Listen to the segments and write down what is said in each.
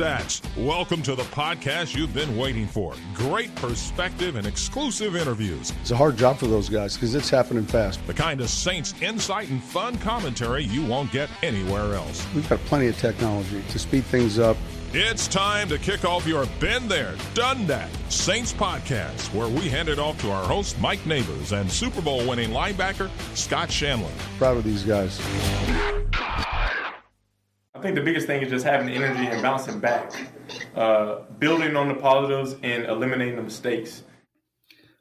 Stats. Welcome to the podcast you've been waiting for. Great perspective and exclusive interviews. It's a hard job for those guys because it's happening fast. The kind of Saints insight and fun commentary you won't get anywhere else. We've got plenty of technology to speed things up. It's time to kick off your Been There, Done That Saints podcast, where we hand it off to our host, Mike Neighbors, and Super Bowl winning linebacker, Scott Shanle. Proud of these guys. I think the biggest thing is just having the energy and bouncing back, building on the positives and eliminating the mistakes.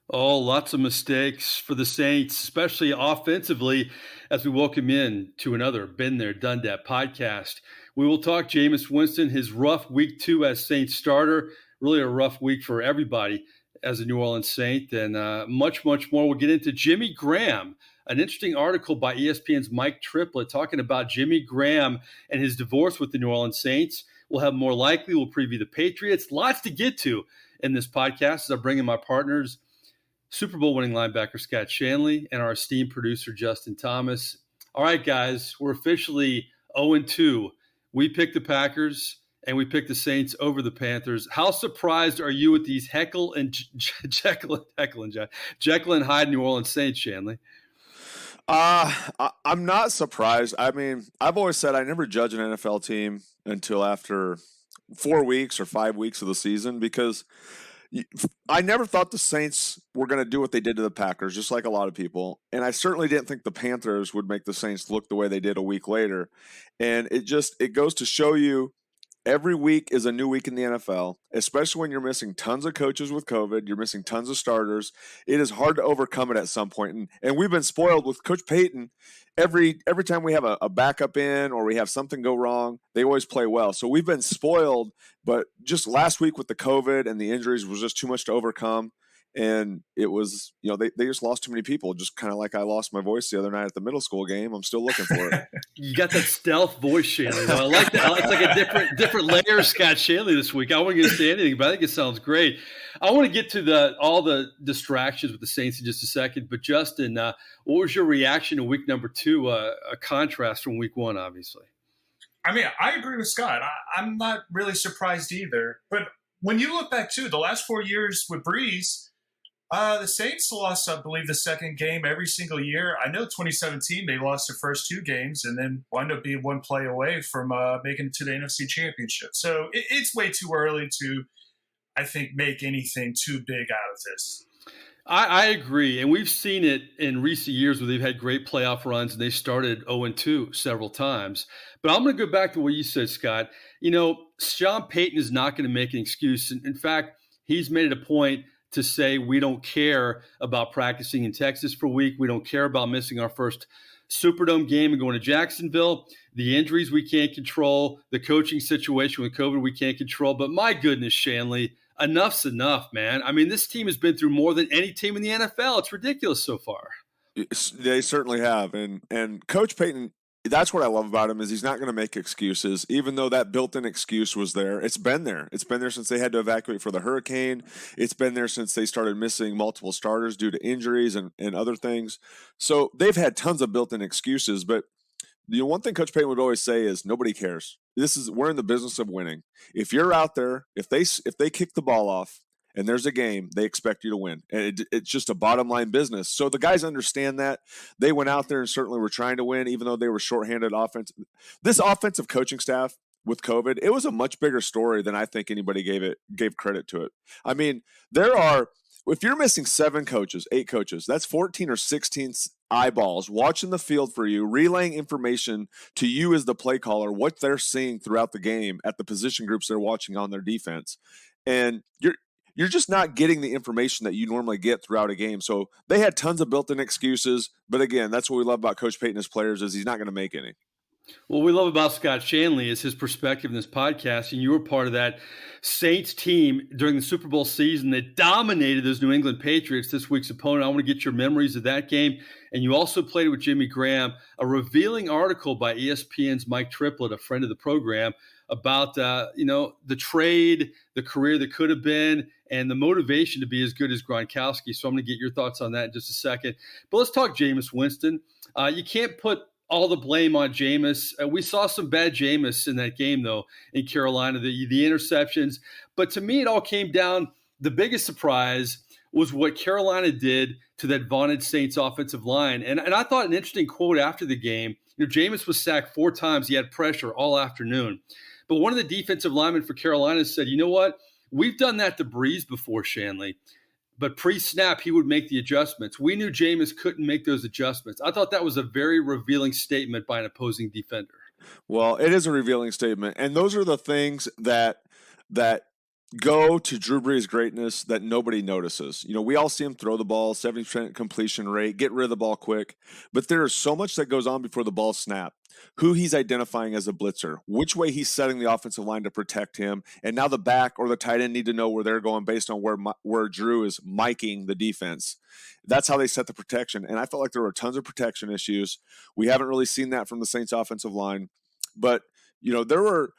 Oh, lots of mistakes for the Saints, especially offensively, as we welcome in to another Been There, Done That podcast. We will talk Jameis Winston, his rough week 2 as Saints starter, really a rough week for everybody as a New Orleans Saint, and much, much more. We'll get into Jimmy Graham, an interesting article by ESPN's Mike Triplett talking about Jimmy Graham and his divorce with the New Orleans Saints. We'll have more likely. We'll preview the Patriots. Lots to get to in this podcast as I bring in my partners, Super Bowl winning linebacker Scott Shanle and our esteemed producer Justin Thomas. All right, guys, we're officially 0-2. We picked the Packers and we picked the Saints over the Panthers. How surprised are you with these Jekyll and Hyde New Orleans Saints, Shanle? I'm not surprised. I mean, I've always said I never judge an NFL team until after 4 weeks or 5 weeks of the season because I never thought the Saints were going to do what they did to the Packers, just like a lot of people. And I certainly didn't think the Panthers would make the Saints look the way they did a week later. And it goes to show you every week is a new week in the NFL, especially when you're missing tons of coaches with COVID. You're missing tons of starters. It is hard to overcome it at some point. And we've been spoiled with Coach Payton. Every time we have a backup in or we have something go wrong, they always play well. So we've been spoiled, but just last week with the COVID and the injuries was just too much to overcome. And it was, they just lost too many people, just kind of like I lost my voice the other night at the middle school game. I'm still looking for it. You got that stealth voice, Shanle. I like that. It's like a different layer of Scott Shanle this week. I wasn't going to say anything, but I think it sounds great. I want to get to all the distractions with the Saints in just a second. But Justin, what was your reaction to week number 2? A contrast from week 1, obviously. I mean, I agree with Scott. I'm not really surprised either. But when you look back too, the last 4 years with Breeze, the Saints lost, I believe, the second game every single year. I know 2017 they lost their first 2 games and then wound up being one play away from making it to the NFC Championship. So it's way too early to, I think, make anything too big out of this. I agree, and we've seen it in recent years where they've had great playoff runs and they started 0-2 several times. But I'm going to go back to what you said, Scott. Sean Payton is not going to make an excuse. In fact, he's made it a point to say we don't care about practicing in Texas for a week. We don't care about missing our first Superdome game and going to Jacksonville. The injuries we can't control. The coaching situation with COVID we can't control. But my goodness, Shanle, enough's enough, man. I mean, this team has been through more than any team in the NFL. It's ridiculous so far. They certainly have. And Coach Payton, that's what I love about him is he's not going to make excuses, even though that built-in excuse was there. It's been there. It's been there since they had to evacuate for the hurricane. It's been there since they started missing multiple starters due to injuries and other things. So they've had tons of built-in excuses. But one thing Coach Payton would always say is nobody cares. We're in the business of winning. If you're out there, if they kick the ball off, and there's a game, they expect you to win. And it's just a bottom line business. So the guys understand that. They went out there and certainly were trying to win, even though they were shorthanded offense. This offensive coaching staff with COVID, it was a much bigger story than I think anybody gave credit to it. I mean, if you're missing 7 coaches, 8 coaches, that's 14 or 16 eyeballs watching the field for you, relaying information to you as the play caller, what they're seeing throughout the game at the position groups they're watching on their defense. And you're just not getting the information that you normally get throughout a game. So they had tons of built-in excuses. But again, that's what we love about Coach Payton as players is he's not going to make any. What we love about Scott Shanle is his perspective in this podcast, and you were part of that Saints team during the Super Bowl season that dominated those New England Patriots, this week's opponent. I want to get your memories of that game. And you also played with Jimmy Graham, a revealing article by ESPN's Mike Triplett, a friend of the program, about the trade, the career that could have been, and the motivation to be as good as Gronkowski. So I'm going to get your thoughts on that in just a second. But let's talk Jameis Winston. You can't put all the blame on Jameis. We saw some bad Jameis in that game, though, in Carolina, the interceptions. But to me, it all came down, the biggest surprise was what Carolina did to that vaunted Saints offensive line. And I thought an interesting quote after the game, Jameis was sacked 4 times. He had pressure all afternoon. But one of the defensive linemen for Carolina said, you know what? We've done that to Breeze before, Shanle. But pre-snap, he would make the adjustments. We knew Jameis couldn't make those adjustments. I thought that was a very revealing statement by an opposing defender. Well, it is a revealing statement. And those are the things that go to Drew Brees' greatness that nobody notices. We all see him throw the ball, 70% completion rate, get rid of the ball quick. But there is so much that goes on before the ball snap. Who he's identifying as a blitzer, which way he's setting the offensive line to protect him, and now the back or the tight end need to know where they're going based on where Drew is miking the defense. That's how they set the protection, and I felt like there were tons of protection issues. We haven't really seen that from the Saints offensive line, but there were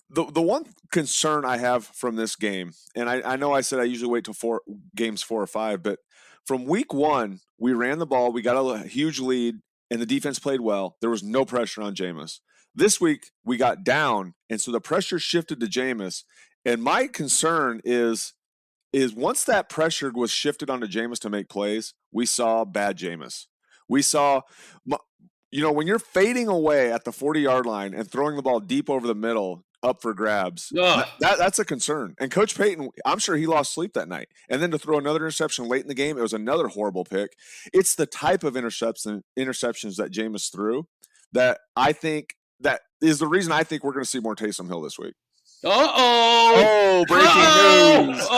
the one concern I have from this game, and I know I said I usually wait till games 4 or 5, but from week 1, we ran the ball, we got a huge lead, and the defense played well. There was no pressure on Jameis. This week, we got down, and so the pressure shifted to Jameis. And my concern is once that pressure was shifted onto Jameis to make plays, we saw bad Jameis. We saw, when you're fading away at the 40-yard line and throwing the ball deep over the middle, up for grabs, that's a concern. And Coach Payton, I'm sure he lost sleep that night. And then to throw another interception late in the game, it was another horrible pick. It's the type of interceptions that Jameis threw that I think that is the reason I think we're going to see more Taysom Hill this week. Oh, breaking news.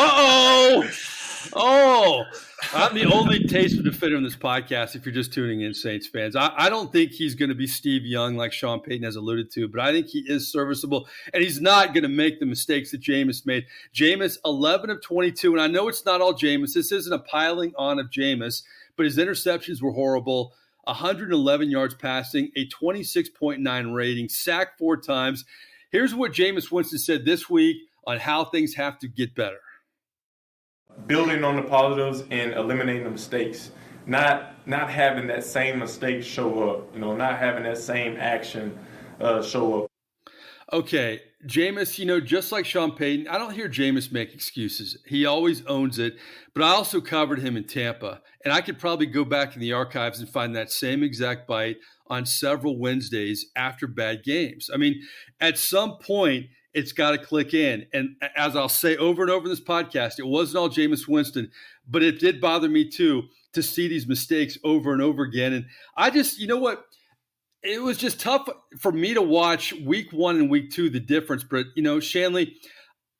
I'm the only Taysom defender in this podcast if you're just tuning in, Saints fans. I don't think he's going to be Steve Young like Sean Payton has alluded to, but I think he is serviceable, and he's not going to make the mistakes that Jameis made. Jameis, 11 of 22, and I know it's not all Jameis. This isn't a piling on of Jameis, but his interceptions were horrible. 111 yards passing, a 26.9 rating, sacked 4 times. Here's what Jameis Winston said this week on how things have to get better. Building on the positives and eliminating the mistakes. Not having that same mistake show up. Not having that same action show up. Okay, Jameis, just like Sean Payton, I don't hear Jameis make excuses. He always owns it, but I also covered him in Tampa, and I could probably go back in the archives and find that same exact bite on several Wednesdays after bad games. I mean, at some point, it's got to click in. And as I'll say over and over in this podcast, it wasn't all Jameis Winston, but it did bother me too to see these mistakes over and over again. And I just, it was just tough for me to watch week 1 and week 2, the difference. But, Shanle,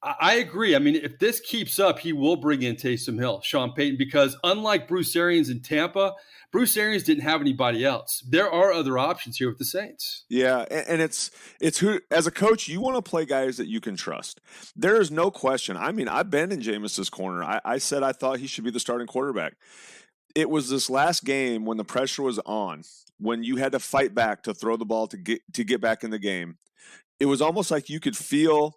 I agree. I mean, if this keeps up, he will bring in Taysom Hill, Sean Payton, because unlike Bruce Arians in Tampa, Bruce Arians didn't have anybody else. There are other options here with the Saints. Yeah, and it's who, as a coach, you want to play guys that you can trust. There is no question. I mean, I've been in Jameis's corner. I said I thought he should be the starting quarterback. It was this last game when the pressure was on, when you had to fight back to throw the ball to get back in the game. It was almost like you could feel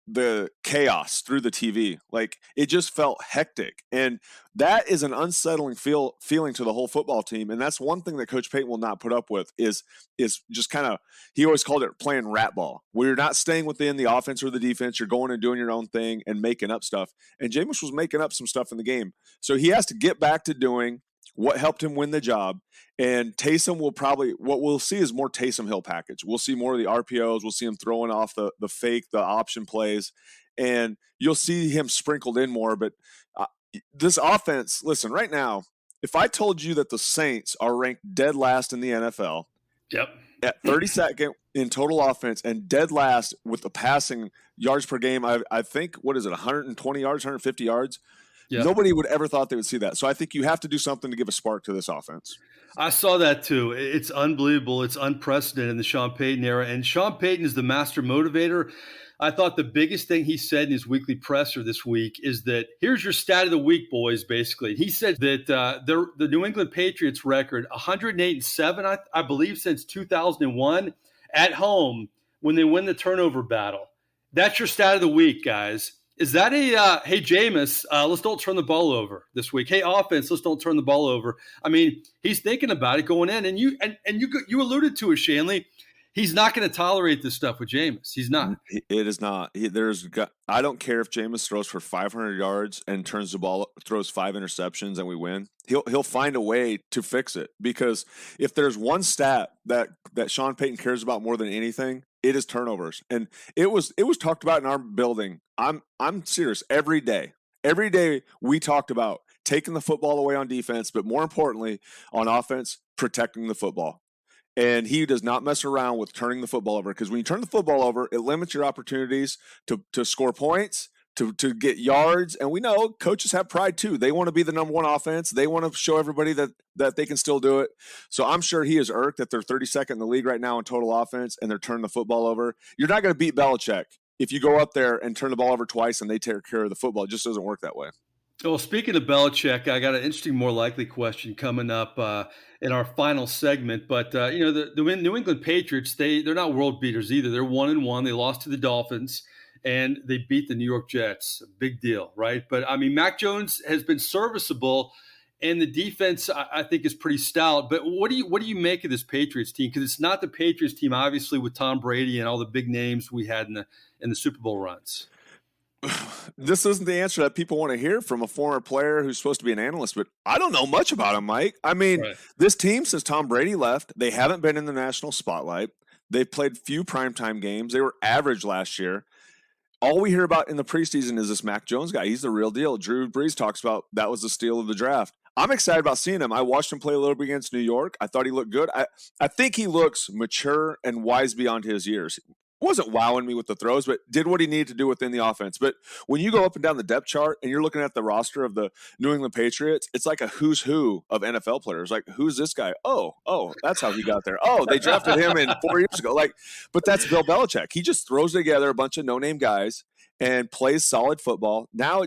the chaos through the TV. Like, it just felt hectic. And that is an unsettling feeling to the whole football team. And that's one thing that Coach Payton will not put up with is just kind of, he always called it playing rat ball, where you're not staying within the offense or the defense. You're going and doing your own thing and making up stuff. And Jameis was making up some stuff in the game. So he has to get back to doing what helped him win the job. And Taysom will probably, what we'll see is more Taysom Hill package. We'll see more of the RPOs. We'll see him throwing off the fake, the option plays, and you'll see him sprinkled in more. But this offense, listen, right now, if I told you that the Saints are ranked dead last in the NFL, yep, at 32nd in total offense and dead last with the passing yards per game, I think, 120 yards, 150 yards? Yep. Nobody would ever thought they would see that. So I think you have to do something to give a spark to this offense. I saw that too. It's unbelievable. It's unprecedented in the Sean Payton era. And Sean Payton is the master motivator. I thought the biggest thing he said in his weekly presser this week is that here's your stat of the week, boys, basically. He said that the New England Patriots record, 108-7, I believe, since 2001 at home when they win the turnover battle. That's your stat of the week, guys. Is that hey, Jameis, let's don't turn the ball over this week. Hey, offense, let's don't turn the ball over. I mean, he's thinking about it going in, and you alluded to it, Shanle. He's not going to tolerate this stuff with Jameis. He's not. It is not. I don't care if Jameis throws for 500 yards and turns the ball, throws 5 interceptions, and we win. He'll find a way to fix it, because if there's one stat that Sean Payton cares about more than anything, it is turnovers. And it was talked about in our building. I'm serious. Every day we talked about taking the football away on defense, but more importantly on offense, protecting the football. And he does not mess around with turning the football over, because when you turn the football over, it limits your opportunities to score points, to get yards. And we know coaches have pride too. They want to be the number one offense. They want to show everybody that they can still do it. So I'm sure he is irked that they're 32nd in the league right now in total offense and they're turning the football over. You're not going to beat Belichick if you go up there and turn the ball over twice and they take care of the football. It just doesn't work that way. Well, speaking of Belichick, I got an interesting, more likely question coming up in our final segment. But the New England Patriots, they're not world beaters either. They're 1-1. They lost to the Dolphins, and they beat the New York Jets. A big deal, right? But I mean, Mac Jones has been serviceable, and the defense I think is pretty stout. But what do you make of this Patriots team? Because it's not the Patriots team, obviously, with Tom Brady and all the big names we had in the Super Bowl runs. This isn't the answer that people want to hear from a former player who's supposed to be an analyst, but I don't know much about him, Mike. I mean, right. This team, since Tom Brady left, they haven't been in the national spotlight. They've played few primetime games. They were average last year. All we hear about in the preseason is this Mac Jones guy. He's the real deal. Drew Brees talks about that was the steal of the draft. I'm excited about seeing him. I watched him play a little bit against New York. I thought he looked good. I think he looks mature and wise beyond his years. Wasn't wowing me with the throws, but did what he needed to do within the offense. But when you go up and down the depth chart and you're looking at the roster of the New England Patriots, it's like a who's who of NFL players. Like, who's this guy? Oh, that's how he got there. Oh, they drafted him in 4 years ago. But that's Bill Belichick. He just throws together a bunch of no-name guys and plays solid football. Now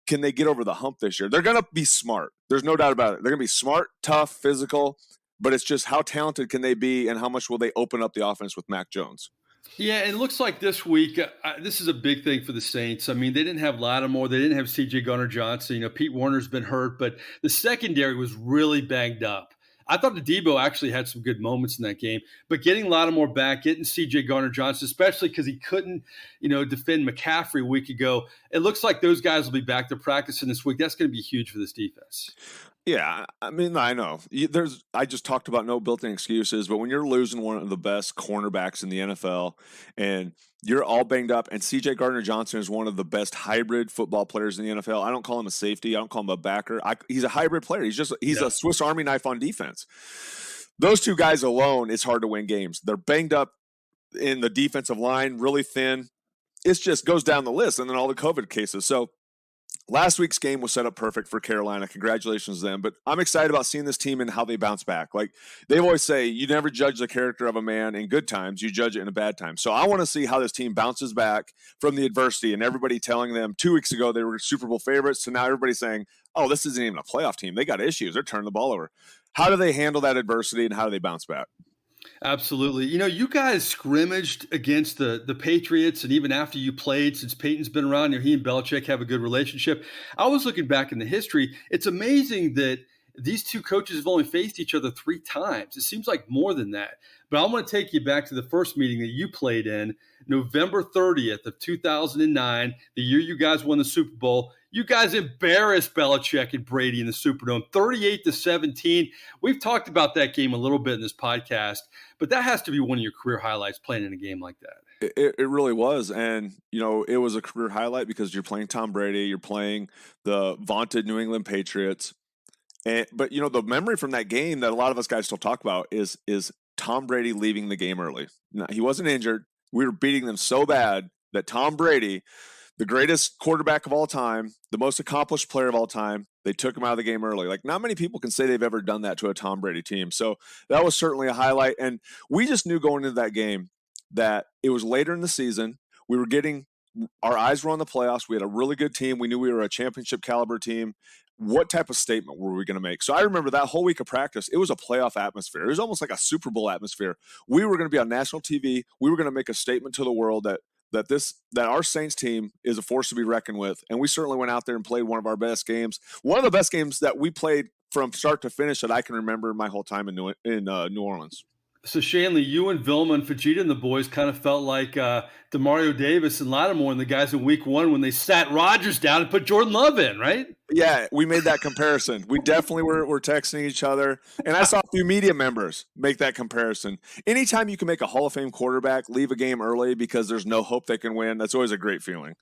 can they get over the hump this year? They're going to be smart. There's no doubt about it. They're going to be smart, tough, physical, but it's just how talented can they be and how much will they open up the offense with Mac Jones? Yeah, it looks like this week, this is a big thing for the Saints. I mean, they didn't have Lattimore. They didn't have C.J. Gardner-Johnson. Pete Warner's been hurt, but the secondary was really banged up. I thought the Debo actually had some good moments in that game, but getting Lattimore back, getting C.J. Gardner-Johnson, especially because he couldn't, defend McCaffrey a week ago, it looks like those guys will be back to practicing this week. That's going to be huge for this defense. Yeah, I mean, I know. I just talked about no built-in excuses, but when you're losing one of the best cornerbacks in the NFL and you're all banged up, and C.J. Gardner-Johnson is one of the best hybrid football players in the NFL. I don't call him a safety. I don't call him a backer. He's a hybrid player. He's a Swiss Army knife on defense. Those two guys alone, it's hard to win games. They're banged up in the defensive line, really thin. It just goes down the list, and then all the COVID cases. So last week's game was set up perfect for Carolina. Congratulations to them. But I'm excited about seeing this team and how they bounce back. Like they always say, you never judge the character of a man in good times. You judge it in a bad time. So I want to see how this team bounces back from the adversity and everybody telling them 2 weeks ago they were Super Bowl favorites. So now everybody's saying, oh, this isn't even a playoff team. They got issues. They're turning the ball over. How do they handle that adversity and how do they bounce back? Absolutely. You guys scrimmaged against the Patriots, and even after you played, since Peyton's been around, he and Belichick have a good relationship. I was looking back in the history. It's amazing that these two coaches have only faced each other 3 times. It seems like more than that. But I want to take you back to the first meeting that you played in, November 30th of 2009, the year you guys won the Super Bowl. You guys embarrassed Belichick and Brady in the Superdome, 38-17. We've talked about that game a little bit in this podcast, but that has to be one of your career highlights, playing in a game like that. It really was. And, it was a career highlight because you're playing Tom Brady, you're playing the vaunted New England Patriots. But the memory from that game that a lot of us guys still talk about is Tom Brady leaving the game early. Now, he wasn't injured. We were beating them so bad that Tom Brady, the greatest quarterback of all time, the most accomplished player of all time, they took him out of the game early. Like, not many people can say they've ever done that to a Tom Brady team. So that was certainly a highlight. And we just knew going into that game that it was later in the season. Our eyes were on the playoffs. We had a really good team. We knew we were a championship caliber team. What type of statement were we going to make? So I remember that whole week of practice, it was a playoff atmosphere. It was almost like a Super Bowl atmosphere. We were going to be on national TV. We were going to make a statement to the world that that our Saints team is a force to be reckoned with. And we certainly went out there and played one of our best games. One of the best games that we played from start to finish that I can remember my whole time in New Orleans. So, Shanle, you and Vilma and Fajita and the boys kind of felt like DeMario Davis and Lattimore and the guys in week 1 when they sat Rodgers down and put Jordan Love in, right? Yeah, we made that comparison. We definitely were texting each other. And I saw a few media members make that comparison. Anytime you can make a Hall of Fame quarterback leave a game early because there's no hope they can win, that's always a great feeling.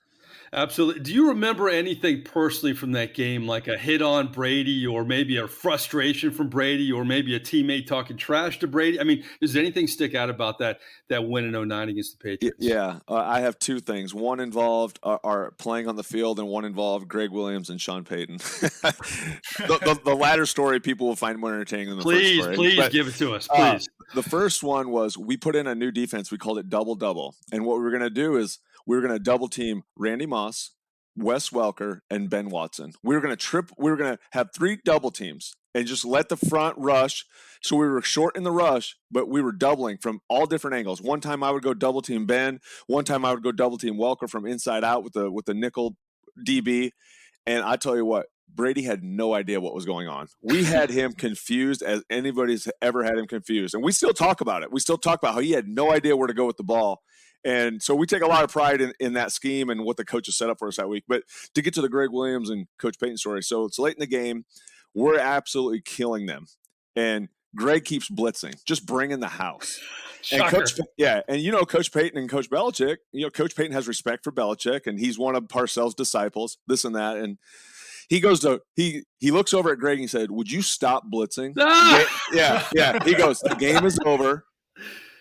Absolutely. Do you remember anything personally from that game, like a hit on Brady or maybe a frustration from Brady or maybe a teammate talking trash to Brady? I mean, does anything stick out about that win in 2009 against the Patriots? Yeah, I have 2 things. One involved our playing on the field, and one involved Greg Williams and Sean Payton. the latter story people will find more entertaining than the first story. Please give it to us, please. The first one was we put in a new defense. We called it double-double. And what we were going to do is we were going to double team Randy Moss, Wes Welker, and Ben Watson. We were going to have 3 double teams and just let the front rush. So we were short in the rush, but we were doubling from all different angles. One time I would go double team Ben. One time I would go double team Welker from inside out with the nickel DB. And I tell you what, Brady had no idea what was going on. We had him confused as anybody's ever had him confused. And we still talk about it. We still talk about how he had no idea where to go with the ball. And so we take a lot of pride in that scheme and what the coaches set up for us that week. But to get to the Greg Williams and Coach Payton story, so it's late in the game. We're absolutely killing them. And Greg keeps blitzing, just bringing the house. Shocker. And Coach Payton and Coach Belichick, Coach Payton has respect for Belichick, and he's one of Parcells' disciples, this and that. And he looks over at Greg and he said, "Would you stop blitzing?" Yeah. He goes, "The game is over.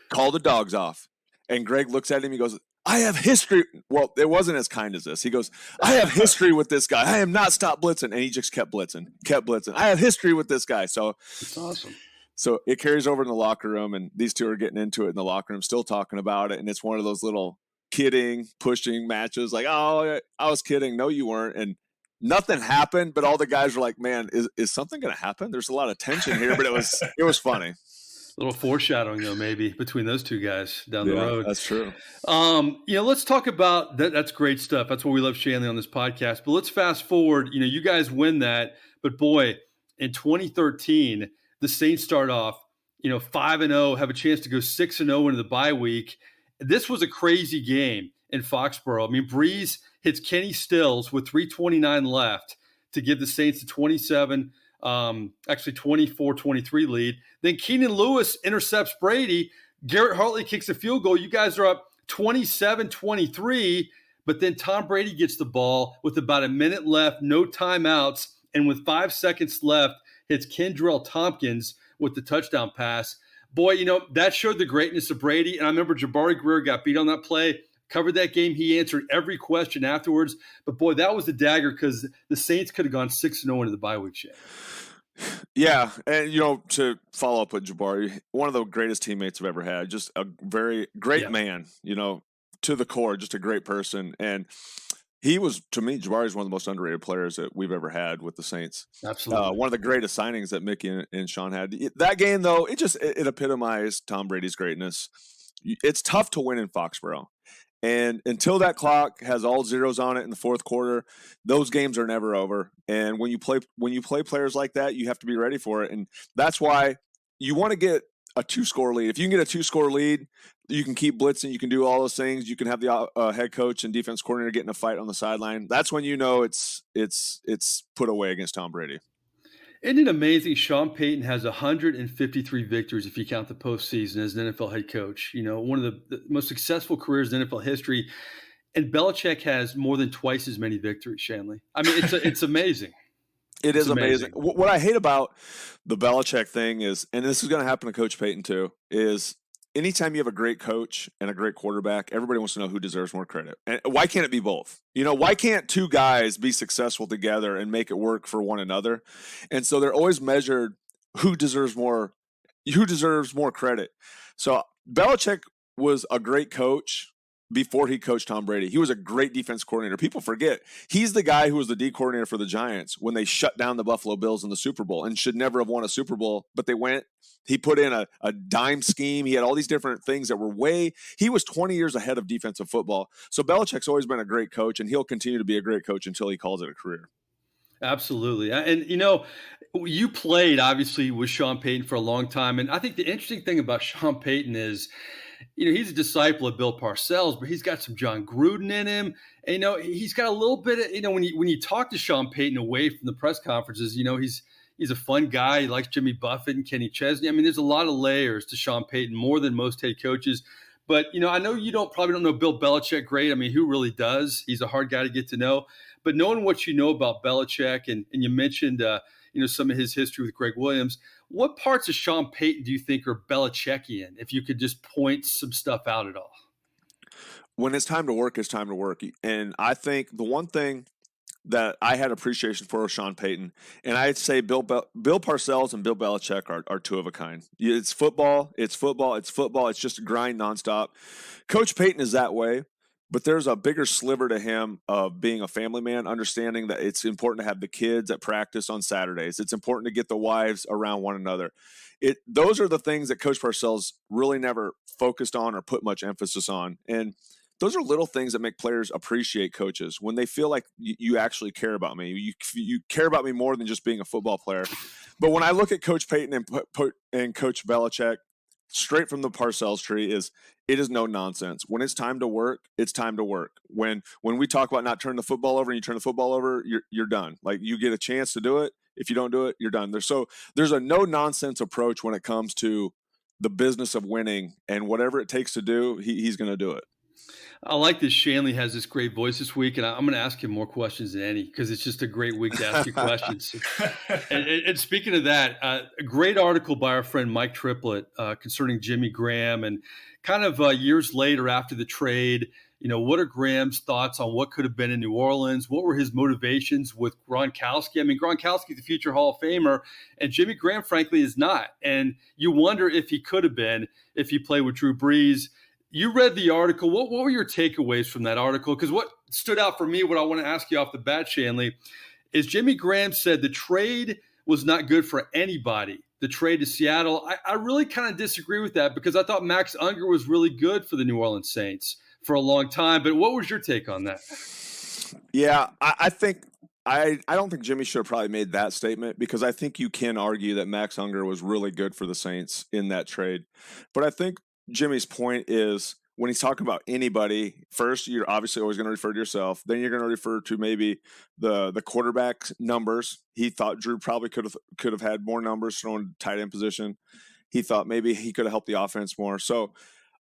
Call the dogs off." And Greg looks at him. He goes, "I have history." Well, it wasn't as kind as this. He goes, "I have history with this guy. I have not stopped blitzing." And he just kept blitzing. I have history with this guy. So it's awesome. So it carries over in the locker room, and these two are getting into it in the locker room, still talking about it. And it's one of those little kidding, pushing matches like, "Oh, I was kidding. No, you weren't." And nothing happened, but all the guys were like, "Man, is something going to happen?" There's a lot of tension here, but it was funny. A little foreshadowing, though, maybe between those two guys down the road. That's true. Let's talk about that. That's great stuff. That's why we love Shanle on this podcast. But let's fast forward. You guys win that, but boy, in 2013, the Saints start off, 5-0, have a chance to go 6-0 into the bye week. This was a crazy game in Foxborough. I mean, Breeze hits Kenny Stills with 3:29 left to give the Saints a 24-23 lead. Then Keenan Lewis intercepts Brady. Garrett Hartley kicks a field goal. You guys are up 27-23, but then Tom Brady gets the ball with about a minute left, no timeouts, and with 5 seconds left, hits Kendrell Tompkins with the touchdown pass. Boy, that showed the greatness of Brady, and I remember Jabari Greer got beat on that play, covered that game. He answered every question afterwards, but boy, that was the dagger because the Saints could have gone 6-0 into the bye week, Shane. Yeah, and to follow up with Jabari, one of the greatest teammates I've ever had, just a very great man, to the core, just a great person. And he was, to me, Jabari is one of the most underrated players that we've ever had with the Saints. Absolutely. One of the greatest signings that Mickey and Sean had. That game, though, it epitomized Tom Brady's greatness. It's tough to win in Foxborough. And until that clock has all zeros on it in the fourth quarter, those games are never over. And when you play players like that, you have to be ready for it. And that's why you want to get a 2-score lead. If you can get a 2-score lead, you can keep blitzing. You can do all those things. You can have the head coach and defense coordinator get in a fight on the sideline. That's when it's put away against Tom Brady. Isn't it amazing? Sean Payton has 153 victories if you count the postseason as an NFL head coach. One of the most successful careers in NFL history. And Belichick has more than twice as many victories, Shanle. I mean, it's amazing. It is amazing. What I hate about the Belichick thing is, and this is going to happen to Coach Payton too, is anytime you have a great coach and a great quarterback, everybody wants to know who deserves more credit. And why can't it be both? Why can't two guys be successful together and make it work for one another? And so they're always measured who deserves more credit. So Belichick was a great coach, before he coached Tom Brady. He was a great defense coordinator. People forget he's the guy who was the D coordinator for the Giants when they shut down the Buffalo Bills in the Super Bowl and should never have won a Super Bowl, but they went. He put in a dime scheme. He had all these different things that were he was 20 years ahead of defensive football. So Belichick's always been a great coach, and he'll continue to be a great coach until he calls it a career. Absolutely. And, you played, obviously, with Sean Payton for a long time. And I think the interesting thing about Sean Payton is, he's a disciple of Bill Parcells, but he's got some John Gruden in him. And, he's got a little bit of, when you talk to Sean Payton away from the press conferences, he's a fun guy. He likes Jimmy Buffett and Kenny Chesney. I mean, there's a lot of layers to Sean Payton, more than most head coaches. But, I know you probably don't know Bill Belichick great. I mean, who really does? He's a hard guy to get to know. But knowing what you know about Belichick, and you mentioned, some of his history with Greg Williams, what parts of Sean Payton do you think are Belichickian, if you could just point some stuff out at all? When it's time to work, it's time to work. And I think the one thing that I had appreciation for Sean Payton, and I'd say Bill Parcells and Bill Belichick are two of a kind. It's football. It's just a grind nonstop. Coach Payton is that way, but there's a bigger sliver to him of being a family man, understanding that it's important to have the kids at practice on Saturdays. It's important to get the wives around one another. Those are the things that Coach Parcells really never focused on or put much emphasis on. And those are little things that make players appreciate coaches when they feel like you actually care about me. You care about me more than just being a football player. But when I look at Coach Payton and Coach Belichick, straight from the Parcells tree, it is no nonsense. When it's time to work, it's time to work. When we talk about not turning the football over and you turn the football over, you're done. Like, you get a chance to do it. If you don't do it, you're done. There's a no nonsense approach when it comes to the business of winning, and whatever it takes to do, he's going to do it. I like that Shanle has this great voice this week, and I'm going to ask him more questions than any, because it's just a great week to ask you questions. And speaking of that, a great article by our friend Mike Triplett concerning Jimmy Graham, and kind of years later after the trade, what are Graham's thoughts on what could have been in New Orleans? What were his motivations with Gronkowski? I mean, Gronkowski's a future Hall of Famer, and Jimmy Graham, frankly, is not. And you wonder if he could have been if he played with Drew Brees. You read the article. What were your takeaways from that article? Because what stood out for me, what I want to ask you off the bat, Shanle, is Jimmy Graham said the trade was not good for anybody. The trade to Seattle. I really kind of disagree with that, because I thought Max Unger was really good for the New Orleans Saints for a long time. But what was your take on that? Yeah, I think I don't think Jimmy should have probably made that statement, because I think you can argue that Max Unger was really good for the Saints in that trade. But I think Jimmy's point is, when he's talking about anybody, first, you're obviously always going to refer to yourself. Then you're going to refer to maybe the quarterback numbers. He thought Drew probably could have had more numbers throwing tight end position. He thought maybe he could have helped the offense more. So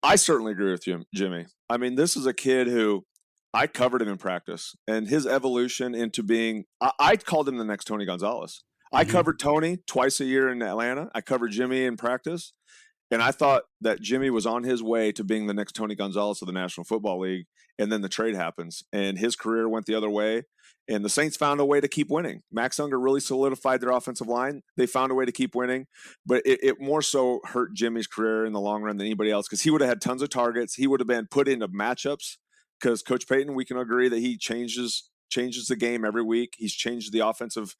I certainly agree with you, Jimmy. I mean, this is a kid who I covered him in practice, and his evolution into being I called him the next Tony Gonzalez. I covered Tony twice a year in Atlanta. I covered Jimmy in practice. And I thought that Jimmy was on his way to being the next Tony Gonzalez of the National Football League. And then the trade happens, and his career went the other way. And the Saints found a way to keep winning. Max Unger really solidified their offensive line. They found a way to keep winning. But it more so hurt Jimmy's career in the long run than anybody else, because he would have had tons of targets. He would have been put into matchups, because Coach Payton, we can agree that he changes the game every week. He's changed the offensive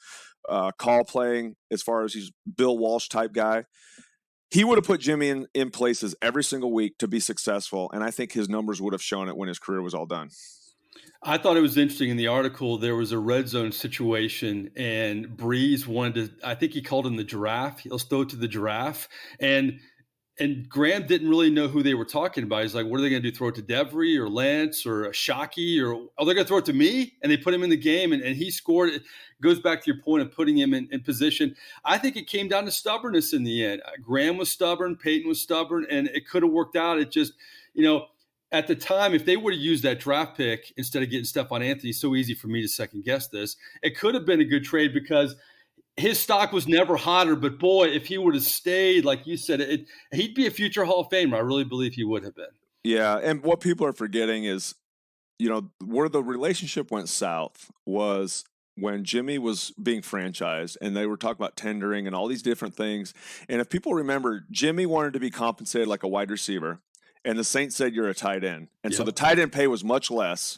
call playing, as far as he's Bill Walsh type guy. He would have put Jimmy in places every single week to be successful, and I think his numbers would have shown it when his career was all done. I thought it was interesting in the article. There was a red zone situation, and Breeze wanted to, I think he called him the giraffe. Let's throw it to the giraffe. And Graham didn't really know who they were talking about. He's like, what are they going to do? Throw it to Devery or Lance or Shockey? Or are they going to throw it to me? And they put him in the game, and he scored. It goes back to your point of putting him in position. I think it came down to stubbornness in the end. Graham was stubborn. Peyton was stubborn, and it could have worked out. It just, at the time, if they would have used that draft pick instead of getting Stephon Anthony, so easy for me to second guess this, it could have been a good trade, because his stock was never hotter, but boy, if he would have stayed, like you said, he'd be a future Hall of Famer. I really believe he would have been. Yeah, and what people are forgetting is, where the relationship went south was when Jimmy was being franchised, and they were talking about tendering and all these different things. And if people remember, Jimmy wanted to be compensated like a wide receiver, and the Saints said you're a tight end. And so Yep. the tight end pay was much less.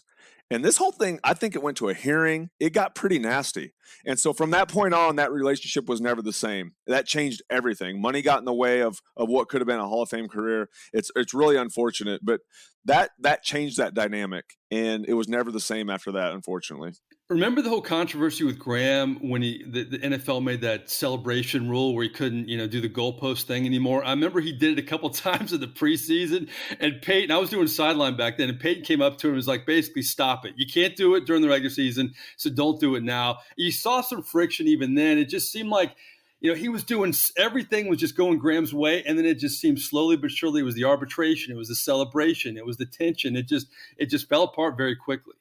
And this whole thing, I think it went to a hearing. It got pretty nasty. And so from that point on, that relationship was never the same. That changed everything. Money got in the way of what could have been a Hall of Fame career. It's really unfortunate, but that changed that dynamic. And it was never the same after that, unfortunately. Remember the whole controversy with Graham when the NFL made that celebration rule where he couldn't, do the goalpost thing anymore? I remember he did it a couple times in the preseason, and Peyton, I was doing sideline back then, and Peyton came up to him and was like, basically, stop it. You can't do it during the regular season, so don't do it now. You saw some friction even then. It just seemed like, he was doing everything was just going Graham's way, and then it just seemed slowly but surely it was the arbitration, it was the celebration, it was the tension. It just fell apart very quickly.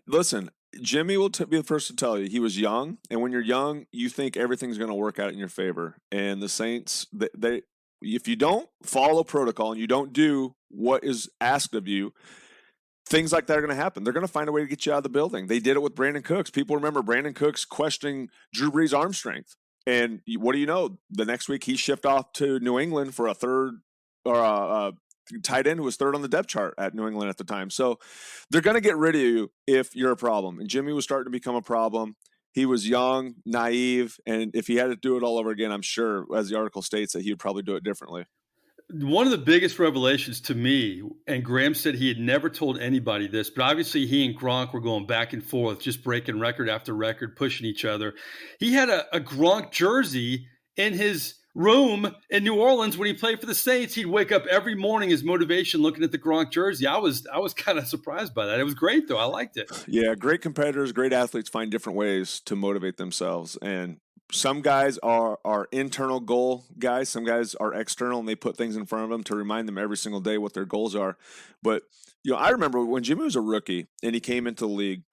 Listen, Jimmy will be the first to tell you he was young, and when you're young, you think everything's going to work out in your favor. And the Saints, they if you don't follow protocol and you don't do what is asked of you, things like that are going to happen. They're going to find a way to get you out of the building. They did it with Brandon Cooks. People remember Brandon Cooks questioning Drew Brees' arm strength, and what do you know? The next week he shipped off to New England for a third or a tight end who was third on the depth chart at New England at the time. So they're going to get rid of you if you're a problem. And Jimmy was starting to become a problem. He was young, naive, and if he had to do it all over again, I'm sure, as the article states, that he would probably do it differently. One of the biggest revelations to me, and Graham said he had never told anybody this, but obviously he and Gronk were going back and forth, just breaking record after record, pushing each other. He had a Gronk jersey in his room in New Orleans when he played for the Saints. He'd wake up every morning, his motivation, looking at the Gronk jersey. I was kind of surprised by that. It was great, though. I liked it. Yeah, great competitors, great athletes find different ways to motivate themselves. And some guys are internal goal guys. Some guys are external, and they put things in front of them to remind them every single day what their goals are. But, I remember when Jimmy was a rookie and he came into the league,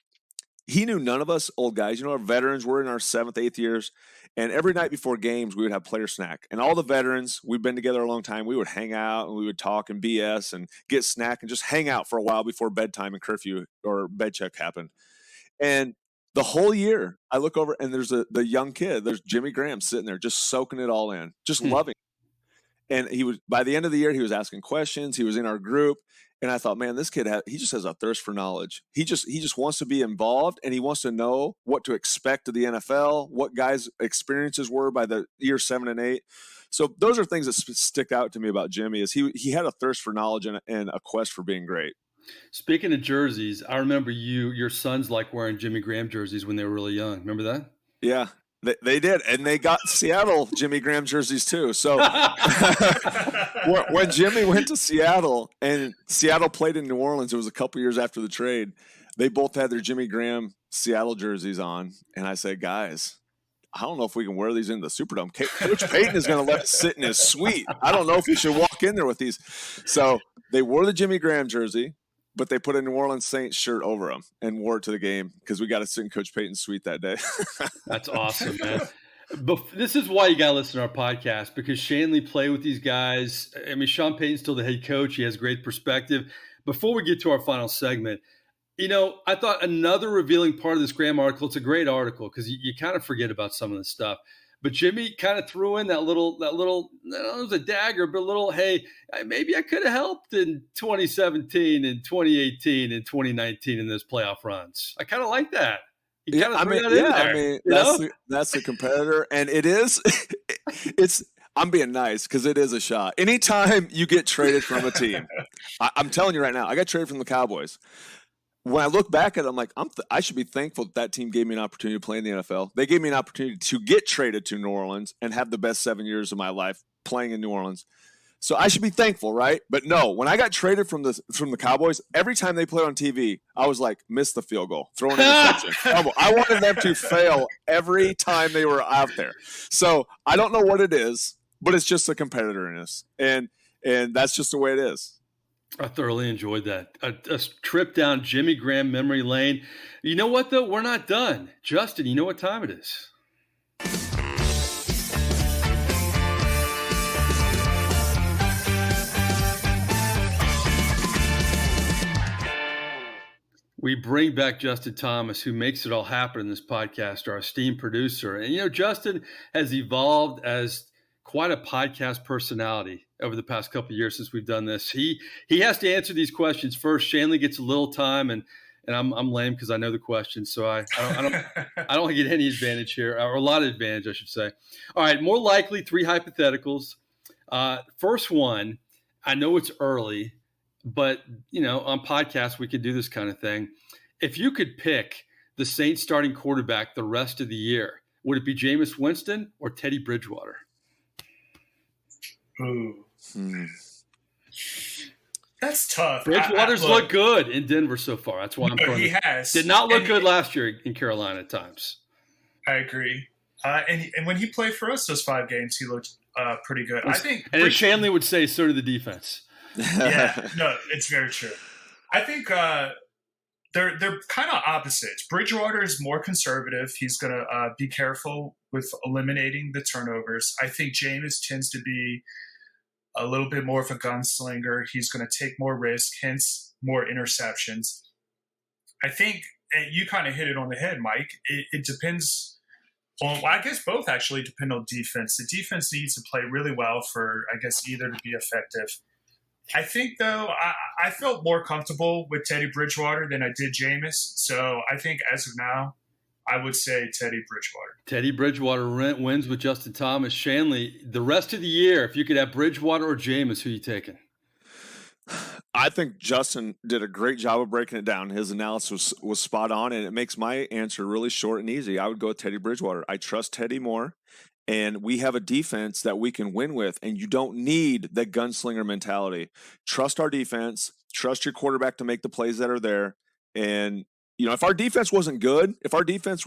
he knew none of us old guys, our veterans, we're in our 7th, 8th years. And every night before games, we would have player snack. And all the veterans, we've been together a long time, we would hang out and we would talk and BS and get snack and just hang out for a while before bedtime and curfew or bed check happened. And the whole year, I look over and there's the young kid, there's Jimmy Graham sitting there just soaking it all in, just loving it. And he was, by the end of the year, he was asking questions. He was in our group. And I thought, man, this kid, he just has a thirst for knowledge. He just wants to be involved, and he wants to know what to expect of the NFL, what guys' experiences were by the year 7 and 8. So those are things that stick out to me about Jimmy, is he had a thirst for knowledge and a quest for being great. Speaking of jerseys, I remember your sons like wearing Jimmy Graham jerseys when they were really young. Remember that? Yeah. They did, and they got Seattle Jimmy Graham jerseys too. So when Jimmy went to Seattle and Seattle played in New Orleans, it was a couple years after the trade, they both had their Jimmy Graham Seattle jerseys on. And I said, guys, I don't know if we can wear these in the Superdome. Coach Payton is going to let us sit in his suite. I don't know if we should walk in there with these. So they wore the Jimmy Graham jersey, but they put a New Orleans Saints shirt over them and wore it to the game because we got to sit in Coach Payton's suite that day. That's awesome, man. But this is why you got to listen to our podcast, because Shanle played with these guys. I mean, Sean Payton's still the head coach. He has great perspective. Before we get to our final segment, I thought another revealing part of this Graham article, it's a great article because you kind of forget about some of this stuff. But Jimmy kind of threw in that little, it was a dagger, but a little, hey, maybe I could have helped in 2017 and 2018 and 2019 in those playoff runs. I kind of like that. He kind of threw that in there. That's the competitor. And it is, I'm being nice because it is a shot. Anytime you get traded from a team, I'm telling you right now, I got traded from the Cowboys. When I look back at it, I'm like, I should be thankful that team gave me an opportunity to play in the NFL. They gave me an opportunity to get traded to New Orleans and have the best 7 years of my life playing in New Orleans. So I should be thankful, right? But no, when I got traded from the Cowboys, every time they played on TV, I was like, miss the field goal, throw an interception. I wanted them to fail every time they were out there. So I don't know what it is, but it's just a competitiveness, and that's just the way it is. I thoroughly enjoyed that. A trip down Jimmy Graham memory lane. You know what, though? We're not done. Justin, you know what time it is? We bring back Justin Thomas, who makes it all happen in this podcast, our esteemed producer. And, Justin has evolved as quite a podcast personality over the past couple of years since we've done this. He has to answer these questions first. Shanle gets a little time, and I'm lame because I know the questions, so I don't get any advantage here, or a lot of advantage, I should say. All right, more likely 3 hypotheticals. First one, I know it's early, but on podcasts we could do this kind of thing. If you could pick the Saints starting quarterback the rest of the year, would it be Jameis Winston or Teddy Bridgewater? Ooh. That's tough. Bridgewater's looked good in Denver so far. That's why I'm throwing he has. Did not look good last year in Carolina at times. I agree. And when he played for us those 5 games, he looked pretty good. I think. And as Shanle would say, so did the defense. Yeah, no, it's very true. I think they're kind of opposites. Bridgewater is more conservative. He's going to be careful with eliminating the turnovers. I think Jameis tends to be a little bit more of a gunslinger. He's going to take more risk, hence more interceptions. I think you kind of hit it on the head, Mike. It depends. Well, I guess both actually depend on defense. The defense needs to play really well for, I guess, either to be effective. I think, though, I felt more comfortable with Teddy Bridgewater than I did Jameis. So I think as of now, I would say Teddy Bridgewater. Teddy Bridgewater wins with Justin Thomas. Shanle, the rest of the year, if you could have Bridgewater or Jameis, who are you taking? I think Justin did a great job of breaking it down. His analysis was spot on, and it makes my answer really short and easy. I would go with Teddy Bridgewater. I trust Teddy more, and we have a defense that we can win with, and you don't need the gunslinger mentality. Trust our defense. Trust your quarterback to make the plays that are there, and if our defense wasn't good, if our defense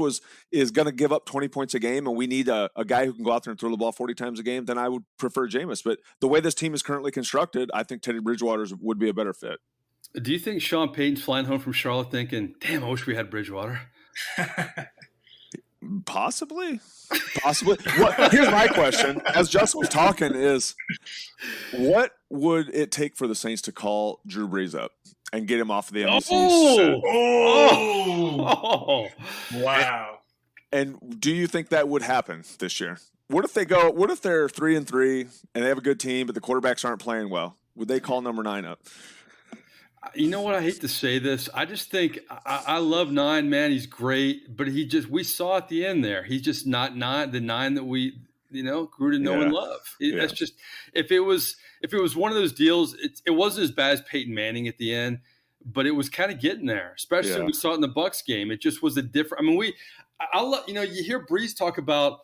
is going to give up 20 points a game and we need a guy who can go out there and throw the ball 40 times a game, then I would prefer Jameis. But the way this team is currently constructed, I think Teddy Bridgewater would be a better fit. Do you think Sean Payton's flying home from Charlotte thinking, damn, I wish we had Bridgewater? Possibly. Here's my question, as Justin was talking, is what would it take for the Saints to call Drew Brees up and get him off of the MCC? Oh, wow. And do you think that would happen this year? What if they're 3-3 and they have a good team, but the quarterbacks aren't playing well? Would they call number 9 up? You know what? I hate to say this. I just think I love 9, man. He's great, but we saw at the end there. He's just not the 9 that we, grew to know and love. That's just, if it was one of those deals, it wasn't as bad as Peyton Manning at the end, but it was kind of getting there, especially we saw it in the Bucs game. It just was a different, I mean, you hear Brees talk about,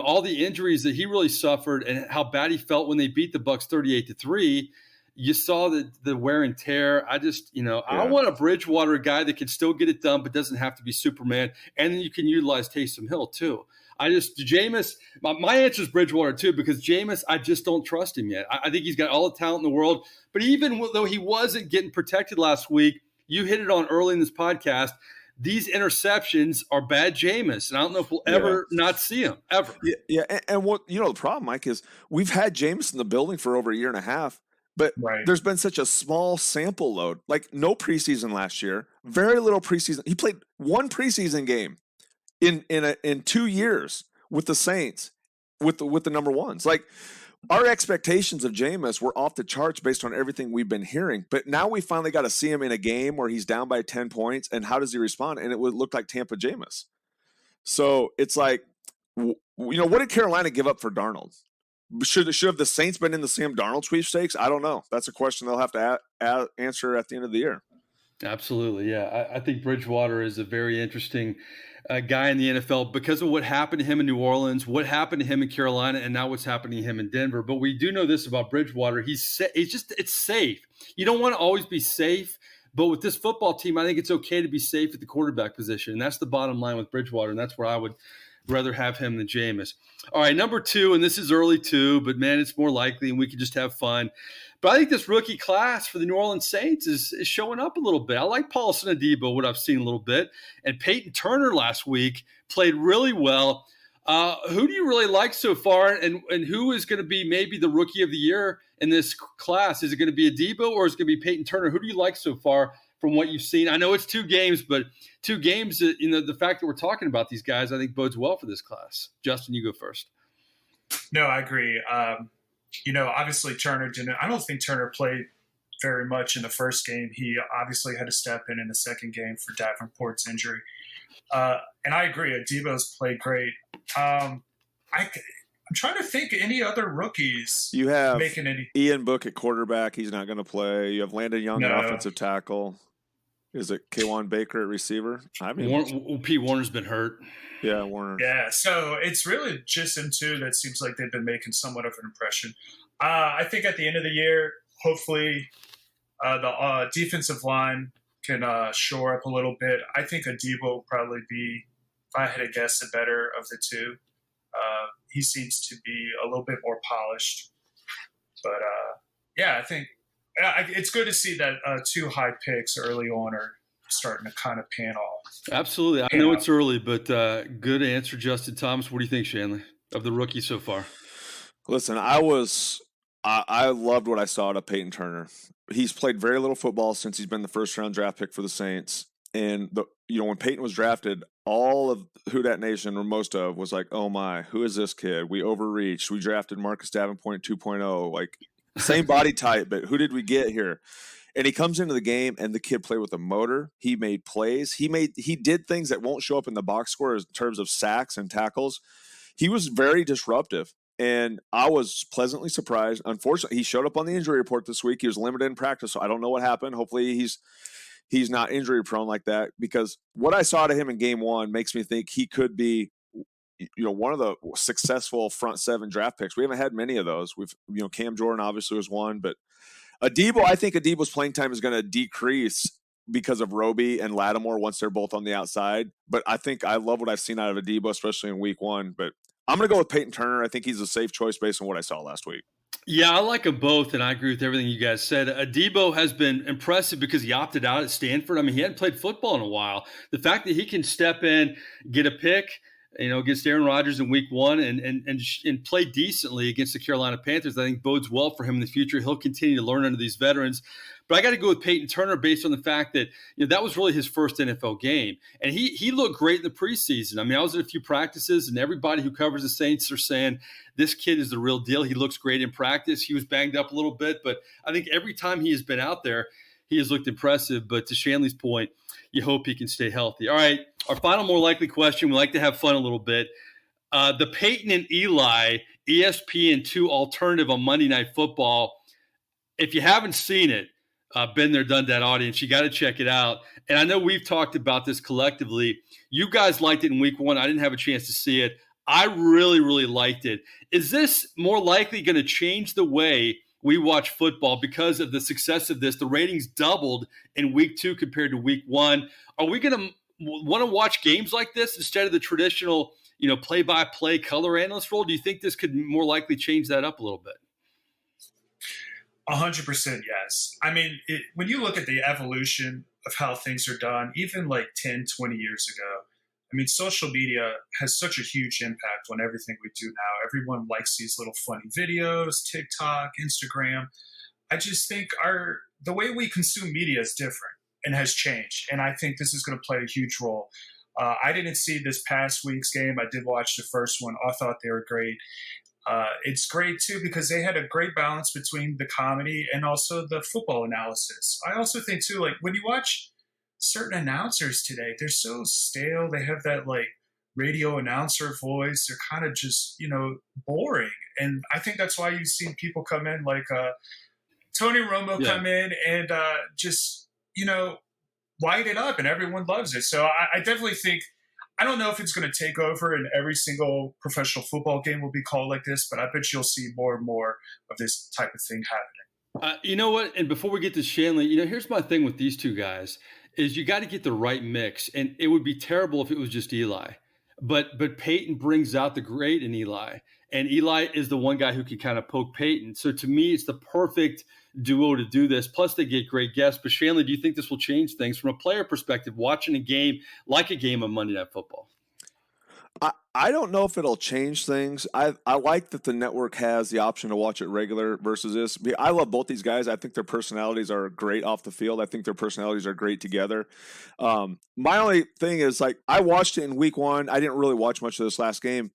all the injuries that he really suffered and how bad he felt when they beat the Bucs 38-3. You saw the wear and tear. I just, I want a Bridgewater guy that can still get it done, but doesn't have to be Superman. And then you can utilize Taysom Hill too. Jameis, my answer is Bridgewater too, because Jameis, I just don't trust him yet. I think he's got all the talent in the world. But even though he wasn't getting protected last week, you hit it on early in this podcast, these interceptions are bad Jameis. And I don't know if we'll ever not see him, ever. Yeah. And what, the problem, Mike, is we've had Jameis in the building for over a year and a half. But there's been such a small sample load, like no preseason last year, very little preseason. He played one preseason game in 2 years with the Saints, with the number ones. Like our expectations of Jameis were off the charts based on everything we've been hearing. But now we finally got to see him in a game where he's down by 10 points, and how does he respond? And it would look like Tampa Jameis. So it's like, what did Carolina give up for Darnold? Should have the Saints been in the Sam Darnold sweepstakes? I don't know. That's a question they'll have to answer at the end of the year. Absolutely, yeah. I think Bridgewater is a very interesting guy in the NFL because of what happened to him in New Orleans, what happened to him in Carolina, and now what's happening to him in Denver. But we do know this about Bridgewater. It's safe. You don't want to always be safe, but with this football team, I think it's okay to be safe at the quarterback position. And that's the bottom line with Bridgewater, and that's where I would rather have him than Jameis. All right, number 2, and this is early too, but man, it's more likely and we can just have fun. But I think this rookie class for the New Orleans Saints is showing up a little bit. I like Paulson Adebo, what I've seen a little bit. And Peyton Turner last week played really well. Who do you really like so far? And who is going to be maybe the rookie of the year in this class? Is it going to be Adebo or is it going to be Peyton Turner? Who do you like so far from what you've seen? I know it's 2 games, but 2 games, the fact that we're talking about these guys, I think bodes well for this class. Justin, you go first. No, I agree. Obviously Turner didn't. I don't think Turner played very much in the first game. He obviously had to step in the second game for Davenport's injury. And I agree. Adebo's played great. I'm trying to think any other rookies. You have making any. Ian Book at quarterback. He's not going to play. You have Landon Young at offensive tackle. Is it K'Wan Baker at receiver? I mean, Pete Warner's been hurt. Yeah, Warner. Yeah, so it's really just them two that seems like they've been making somewhat of an impression. I think at the end of the year, hopefully the defensive line can shore up a little bit. I think Adebo will probably be, if I had to guess, the better of the two. He seems to be a little bit more polished. But, I think it's good to see that two high picks early on are starting to kind of pan off. Absolutely. I know it's early, but good answer, Justin Thomas. What do you think, Shanle, of the rookie so far? Listen, I loved what I saw out of Peyton Turner. He's played very little football since he's been the first-round draft pick for the Saints. And, when Peyton was drafted, all of Who Dat Nation, or most of, was like, oh, my, who is this kid? We overreached. We drafted Marcus Davenport 2.0. Like, same body type, but who did we get here? And he comes into the game, and the kid played with a motor. He made plays. He did things that won't show up in the box score in terms of sacks and tackles. He was very disruptive, and I was pleasantly surprised. Unfortunately, he showed up on the injury report this week. He was limited in practice, so I don't know what happened. Hopefully he's not injury prone like that, because what I saw to him in game one makes me think he could be one of the successful front seven draft picks. We haven't had many of those. We've Cam Jordan obviously was one, but Adebo, I think Adebo's playing time is going to decrease because of Roby and Lattimore once they're both on the outside. But I love what I've seen out of Adebo, especially in week one. But I'm going to go with Peyton Turner. I think he's a safe choice based on what I saw last week. Yeah, I like them both, and I agree with everything you guys said. Adebo has been impressive because he opted out at Stanford. I mean, he hadn't played football in a while. The fact that he can step in, get a pick, against Aaron Rodgers in week one and play decently against the Carolina Panthers, I think bodes well for him in the future. He'll continue to learn under these veterans. But I got to go with Peyton Turner based on the fact that that was really his first NFL game. And he looked great in the preseason. I mean, I was at a few practices, and everybody who covers the Saints are saying this kid is the real deal. He looks great in practice. He was banged up a little bit, but I think every time he has been out there, he has looked impressive. But to Shanley's point, you hope he can stay healthy. All right, our final more likely question. We like to have fun a little bit. The Peyton and Eli ESPN2 alternative on Monday Night Football. If you haven't seen it, been there, done that, audience, you got to check it out. And I know we've talked about this collectively. You guys liked it in week one. I didn't have a chance to see it. I really, really liked it. Is this more likely going to change the way we watch football because of the success of this? The ratings doubled in week two compared to week one. Are we going to want to watch games like this instead of the traditional, play-by-play color analyst role? Do you think this could more likely change that up a little bit? 100% yes. I mean, when you look at the evolution of how things are done, even like 10, 20 years ago, I mean, social media has such a huge impact on everything we do now. Everyone likes these little funny videos, TikTok, Instagram. I just think the way we consume media is different and has changed. And I think this is going to play a huge role. I didn't see this past week's game. I did watch the first one. I thought they were great. It's great, too, because they had a great balance between the comedy and also the football analysis. I also think, too, like when you watch certain announcers today, they're so stale. They have that like radio announcer voice. They're kind of just, boring. And I think that's why you've seen people come in like Tony Romo come in and just, light it up, and everyone loves it. So I definitely think, I don't know if it's going to take over and every single professional football game will be called like this, but I bet you'll see more and more of this type of thing happening. You know what? And before we get to Shanle, here's my thing with these two guys is you got to get the right mix. And it would be terrible if it was just Eli. But Peyton brings out the great in Eli. And Eli is the one guy who can kind of poke Peyton. So to me, it's the perfect duo to do this. Plus, they get great guests. But Shanle, do you think this will change things from a player perspective, watching a game like a game of Monday Night Football? I don't know if it'll change things. I like that the network has the option to watch it regular versus this. I love both these guys. I think their personalities are great off the field. I think their personalities are great together. My only thing is, like, I watched it in week one. I didn't really watch much of this last game.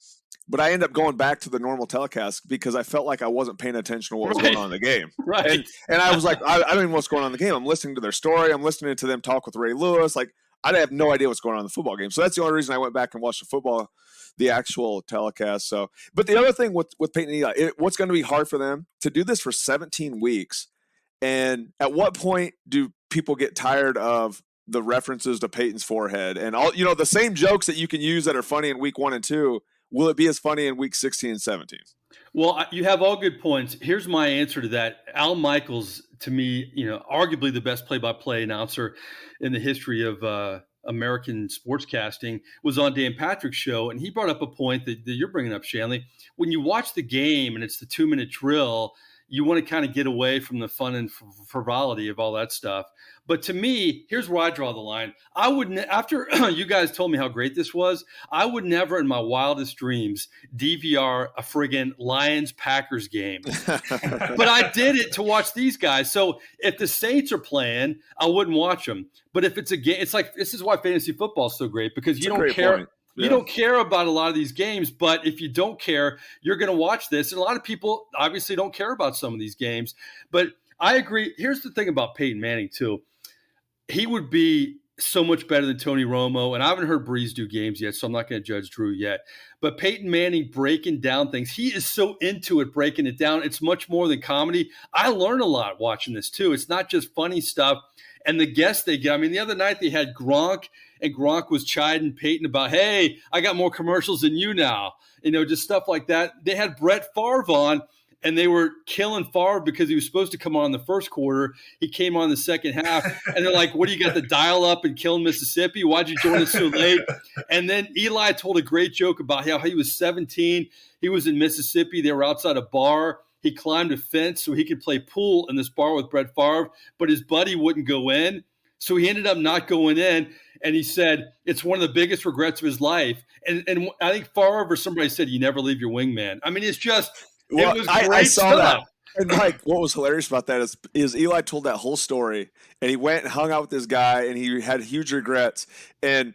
but I end up going back to the normal telecast because I felt like I wasn't paying attention to what was going on in the game. Right. And I was like, I don't even know what's going on in the game. I'm listening to their story. I'm listening to them talk with Ray Lewis. Like, I have no idea what's going on in the football game. So that's the only reason I went back and watched the actual telecast. So, but the other thing with Peyton and Eli, what's going to be hard for them to do this for 17 weeks. And at what point do people get tired of the references to Peyton's forehead and all, the same jokes that you can use that are funny in week 1 and 2? Will it be as funny in week 16 and 17? Well, you have all good points. Here's my answer to that. Al Michaels, to me, arguably the best play-by-play announcer in the history of American sportscasting, was on Dan Patrick's show, and he brought up a point that you're bringing up, Shanle. When you watch the game and it's the 2-minute drill, you want to kind of get away from the fun and frivolity of all that stuff. But to me, here's where I draw the line. I would, after you guys told me how great this was, I would never in my wildest dreams DVR a friggin' Lions-Packers game. But I did it to watch these guys. So if the Saints are playing, I wouldn't watch them. But if it's a game, it's like, this is why fantasy football is so great, because you don't care. Point. Yeah. You don't care about a lot of these games, but if you don't care, you're going to watch this. And a lot of people obviously don't care about some of these games. But I agree. Here's the thing about Peyton Manning, too. He would be so much better than Tony Romo. And I haven't heard Breeze do games yet, so I'm not going to judge Drew yet. But Peyton Manning breaking down things, he is so into it, breaking it down. It's much more than comedy. I learn a lot watching this, too. It's not just funny stuff. And the guests they get, I mean, the other night they had Gronk, and Gronk was chiding Peyton about, hey, I got more commercials than you now. Just stuff like that. They had Brett Favre on, and they were killing Favre because he was supposed to come on in the first quarter. He came on in the second half, and they're like, what do you got, the dial up and killing Mississippi? Why'd you join us so late? And then Eli told a great joke about how he was 17. He was in Mississippi. They were outside a bar. He climbed a fence so he could play pool in this bar with Brett Favre, but his buddy wouldn't go in. So he ended up not going in. And he said, it's one of the biggest regrets of his life. And I think Favre or somebody said, you never leave your wingman. I mean, it's just, it was great I saw stuff. That. And Mike, what was hilarious about that is Eli told that whole story, and he went and hung out with this guy, and he had huge regrets. And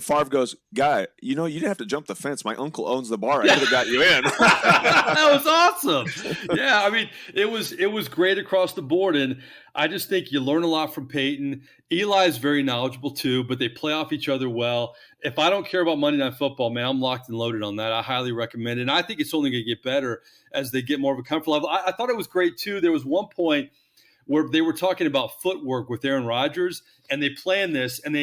Favre goes, guy, you didn't have to jump the fence. My uncle owns the bar. I could have got you in. That was awesome. Yeah, I mean, it was great across the board. And I just think you learn a lot from Peyton. Eli's very knowledgeable too, but they play off each other well. If I don't care about Monday Night Football, man, I'm locked and loaded on that. I highly recommend it. And I think it's only going to get better as they get more of a comfort level. I thought it was great too. There was one point where they were talking about footwork with Aaron Rodgers, and they planned this, and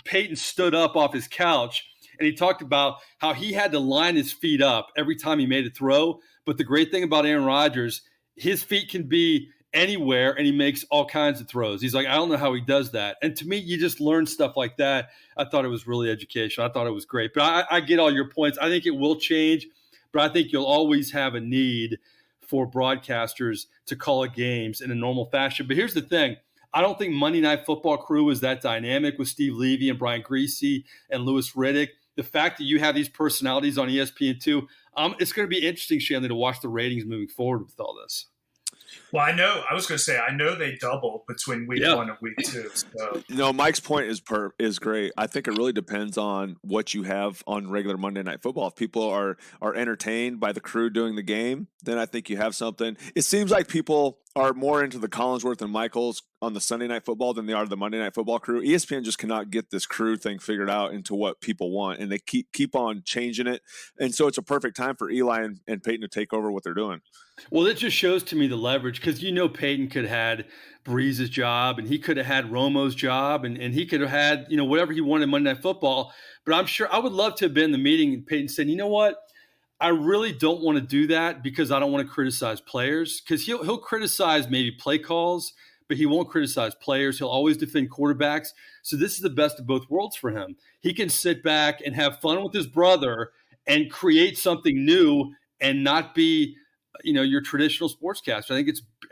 Peyton stood up off his couch, and he talked about how he had to line his feet up every time he made a throw. But the great thing about Aaron Rodgers, his feet can be anywhere, and he makes all kinds of throws. He's like, I don't know how he does that. And to me, you just learn stuff like that. I thought it was really educational. I thought it was great. But I get all your points. I think it will change, but I think you'll always have a need for broadcasters to call games in a normal fashion. But here's the thing. I don't think Monday Night Football crew is that dynamic with Steve Levy and Brian Griese and Louis Riddick. The fact that you have these personalities on ESPN2, it's going to be interesting, Shanle, to watch the ratings moving forward with all this. Well, I know they double between week 1 and week 2. So. Mike's point is great. I think it really depends on what you have on regular Monday Night Football. If people are entertained by the crew doing the game, then I think you have something. It seems like people are more into the Collinsworth and Michaels on the Sunday Night Football than they are the Monday Night Football crew. ESPN just cannot get this crew thing figured out into what people want, and they keep on changing it. And so it's a perfect time for Eli and Peyton to take over what they're doing. Well, it just shows to me the leverage, because Peyton could have had Breeze's job, and he could have had Romo's job, and he could have had whatever he wanted in Monday Night Football. But I'm sure I would love to have been in the meeting, and Peyton said, you know what? I really don't want to do that because I don't want to criticize players, because he'll criticize maybe play calls, but he won't criticize players. He'll always defend quarterbacks. So this is the best of both worlds for him. He can sit back and have fun with his brother and create something new and not be your traditional sportscaster.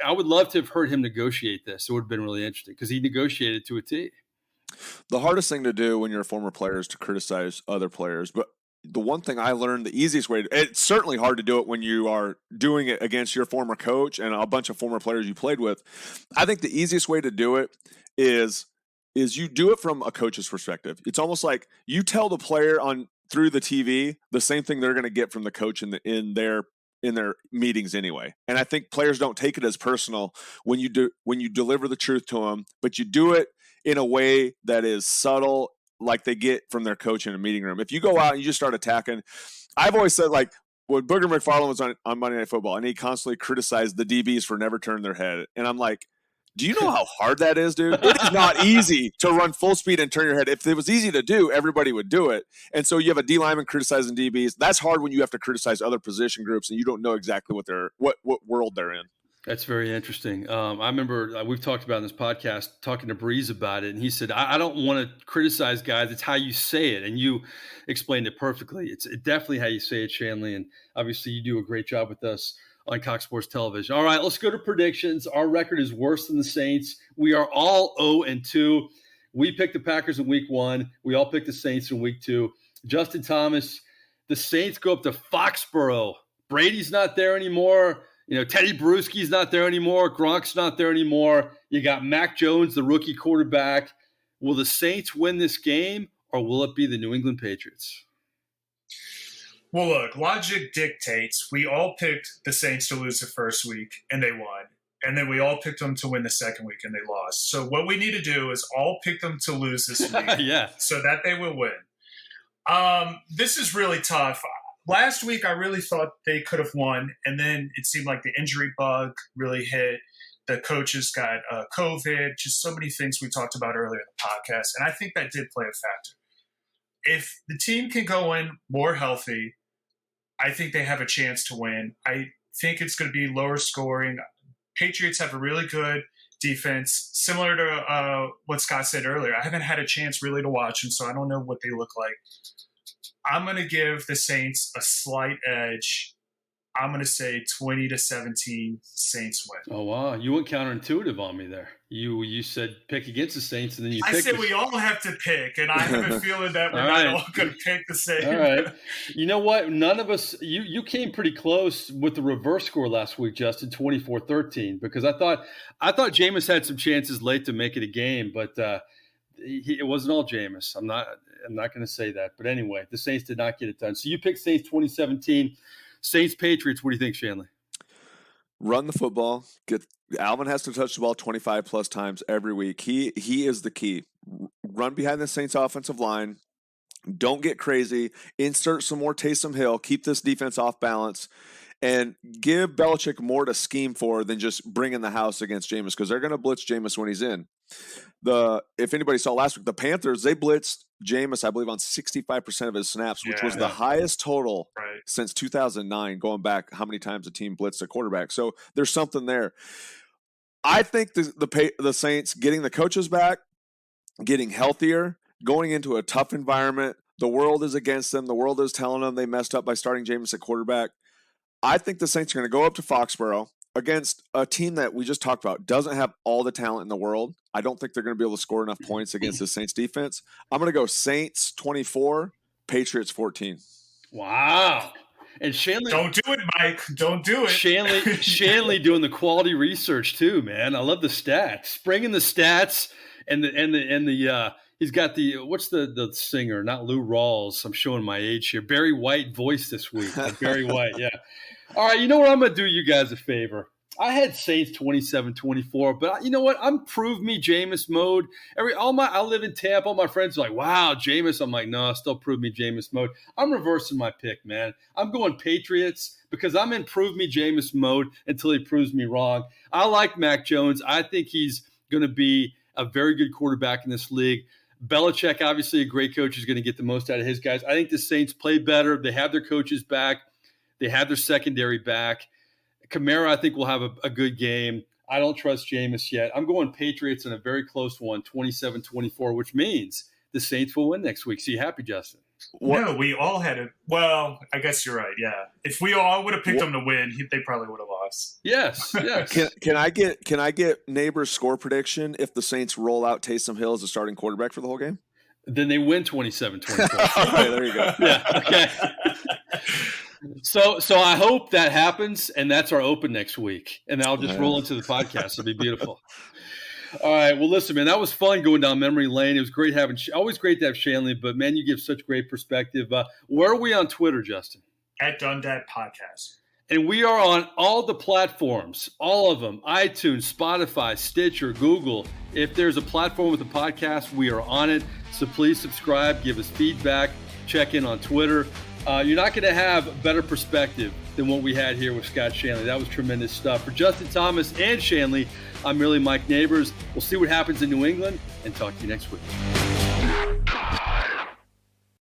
I would love to have heard him negotiate this. It would have been really interesting because he negotiated to a T. The hardest thing to do when you're a former player is to criticize other players. But the one thing I learned, the easiest way, it's certainly hard to do it when you are doing it against your former coach and a bunch of former players you played with. I think the easiest way to do it is you do it from a coach's perspective. It's almost like you tell the player on through the TV the same thing they're going to get from the coach in their meetings anyway. And I think players don't take it as personal when you deliver the truth to them, but you do it in a way that is subtle, like they get from their coach in a meeting room. If you go out and you just start attacking, I've always said, like, when Booger McFarland was on Monday Night Football and he constantly criticized the DBs for never turning their head, and I'm like, do you know how hard that is, dude? It is not easy to run full speed and turn your head. If it was easy to do, everybody would do it. And so you have a D lineman criticizing DBs. That's hard when you have to criticize other position groups and you don't know exactly what world they're in. That's very interesting. I remember we've talked about in this podcast, talking to Breeze about it, and he said, I don't want to criticize guys. It's how you say it, and you explained it perfectly. It's definitely how you say it, Shanle, and obviously you do a great job with us on Cox Sports Television. All right, let's go to predictions. Our record is worse than the Saints. We are all 0-2. We picked the Packers in week 1. We all picked the Saints in week 2. Justin Thomas, the Saints go up to Foxborough. Brady's not there anymore. Teddy Bruschi's not there anymore. Gronk's not there anymore. You got Mac Jones, the rookie quarterback. Will the Saints win this game, or will it be the New England Patriots? Well, look, logic dictates we all picked the Saints to lose the first week, and they won. And then we all picked them to win the second week, and they lost. So what we need to do is all pick them to lose this week so that they will win. This is really tough. Last week, I really thought they could have won, and then it seemed like the injury bug really hit. The coaches got COVID, just so many things we talked about earlier in the podcast, and I think that did play a factor. If the team can go in more healthy, I think they have a chance to win. I think it's going to be lower scoring. Patriots have a really good defense, similar to what Scott said earlier. I haven't had a chance really to watch them, so I don't know what they look like. I'm going to give the Saints a slight edge. I'm going to say 20-17 Saints win. Oh, wow. You went counterintuitive on me there. You said pick against the Saints, and then you picked. I said we all have to pick, and I have a feeling that we're not all going to pick the same. All right. You know what? None of us – you came pretty close with the reverse score last week, Justin, 24-13, because I thought Jameis had some chances late to make it a game, but it wasn't all Jameis. I'm not going to say that. But anyway, the Saints did not get it done. So you picked Saints 2017. Saints Patriots, what do you think, Shanle? Run the football. Alvin has to touch the ball 25 plus times every week. He is the key. Run behind the Saints offensive line. Don't get crazy. Insert some more Taysom Hill. Keep this defense off balance. And give Belichick more to scheme for than just bringing the house against Jameis, because they're going to blitz Jameis when he's in. If anybody saw last week, the Panthers, they blitzed Jameis, I believe, on 65% of his snaps, which was the highest total since 2009, going back how many times a team blitzed a quarterback. So there's something there. I think the Saints getting the coaches back, getting healthier, going into a tough environment. The world is against them. The world is telling them they messed up by starting Jameis at quarterback. I think the Saints are going to go up to Foxborough against a team that we just talked about doesn't have all the talent in the world. I don't think they're going to be able to score enough points against the Saints defense. I'm going to go Saints 24, Patriots 14. Wow. And Shanle, don't do it, Mike. Don't do it. Shanle doing the quality research too, man. I love the stats. Bringing the stats and the he's got what's the singer? Not Lou Rawls. I'm showing my age here. Barry White voice this week. Barry White, yeah. All right, you know what? I'm going to do you guys a favor. I had Saints 27-24, but you know what? I'm prove me Jameis mode. I live in Tampa. All my friends are like, wow, Jameis. I'm like, no, still prove me Jameis mode. I'm reversing my pick, man. I'm going Patriots because I'm in prove me Jameis mode until he proves me wrong. I like Mac Jones. I think he's going to be a very good quarterback in this league. Belichick, obviously a great coach, is going to get the most out of his guys. I think the Saints play better. They have their coaches back. They have their secondary back. Kamara, I think, will have a good game. I don't trust Jameis yet. I'm going Patriots in a very close one, 27-24, which means the Saints will win next week. So you happy, Justin? No, we all had it. Well, I guess you're right. Yeah, if we all would have picked them to win, they probably would have lost. Yes. Can I get neighbor's score prediction if the Saints roll out Taysom Hill as a starting quarterback for the whole game? Then they win 27-24. All right, there you go. Yeah. Okay. So I hope that happens, and that's our open next week. And I'll just roll into the podcast. It'll be beautiful. All right. Well, listen, man, that was fun going down memory lane. It was great always great to have Shanle, but man, you give such great perspective. Where are we on Twitter, Justin? At Dundat Podcast. And we are on all the platforms, all of them, iTunes, Spotify, Stitcher, Google. If there's a platform with a podcast, we are on it. So please subscribe, give us feedback, check in on Twitter. You're not going to have better perspective than what we had here with Scott Shanle. That was tremendous stuff. For Justin Thomas and Shanle, I'm merely Mike Neighbors. We'll see what happens in New England and talk to you next week.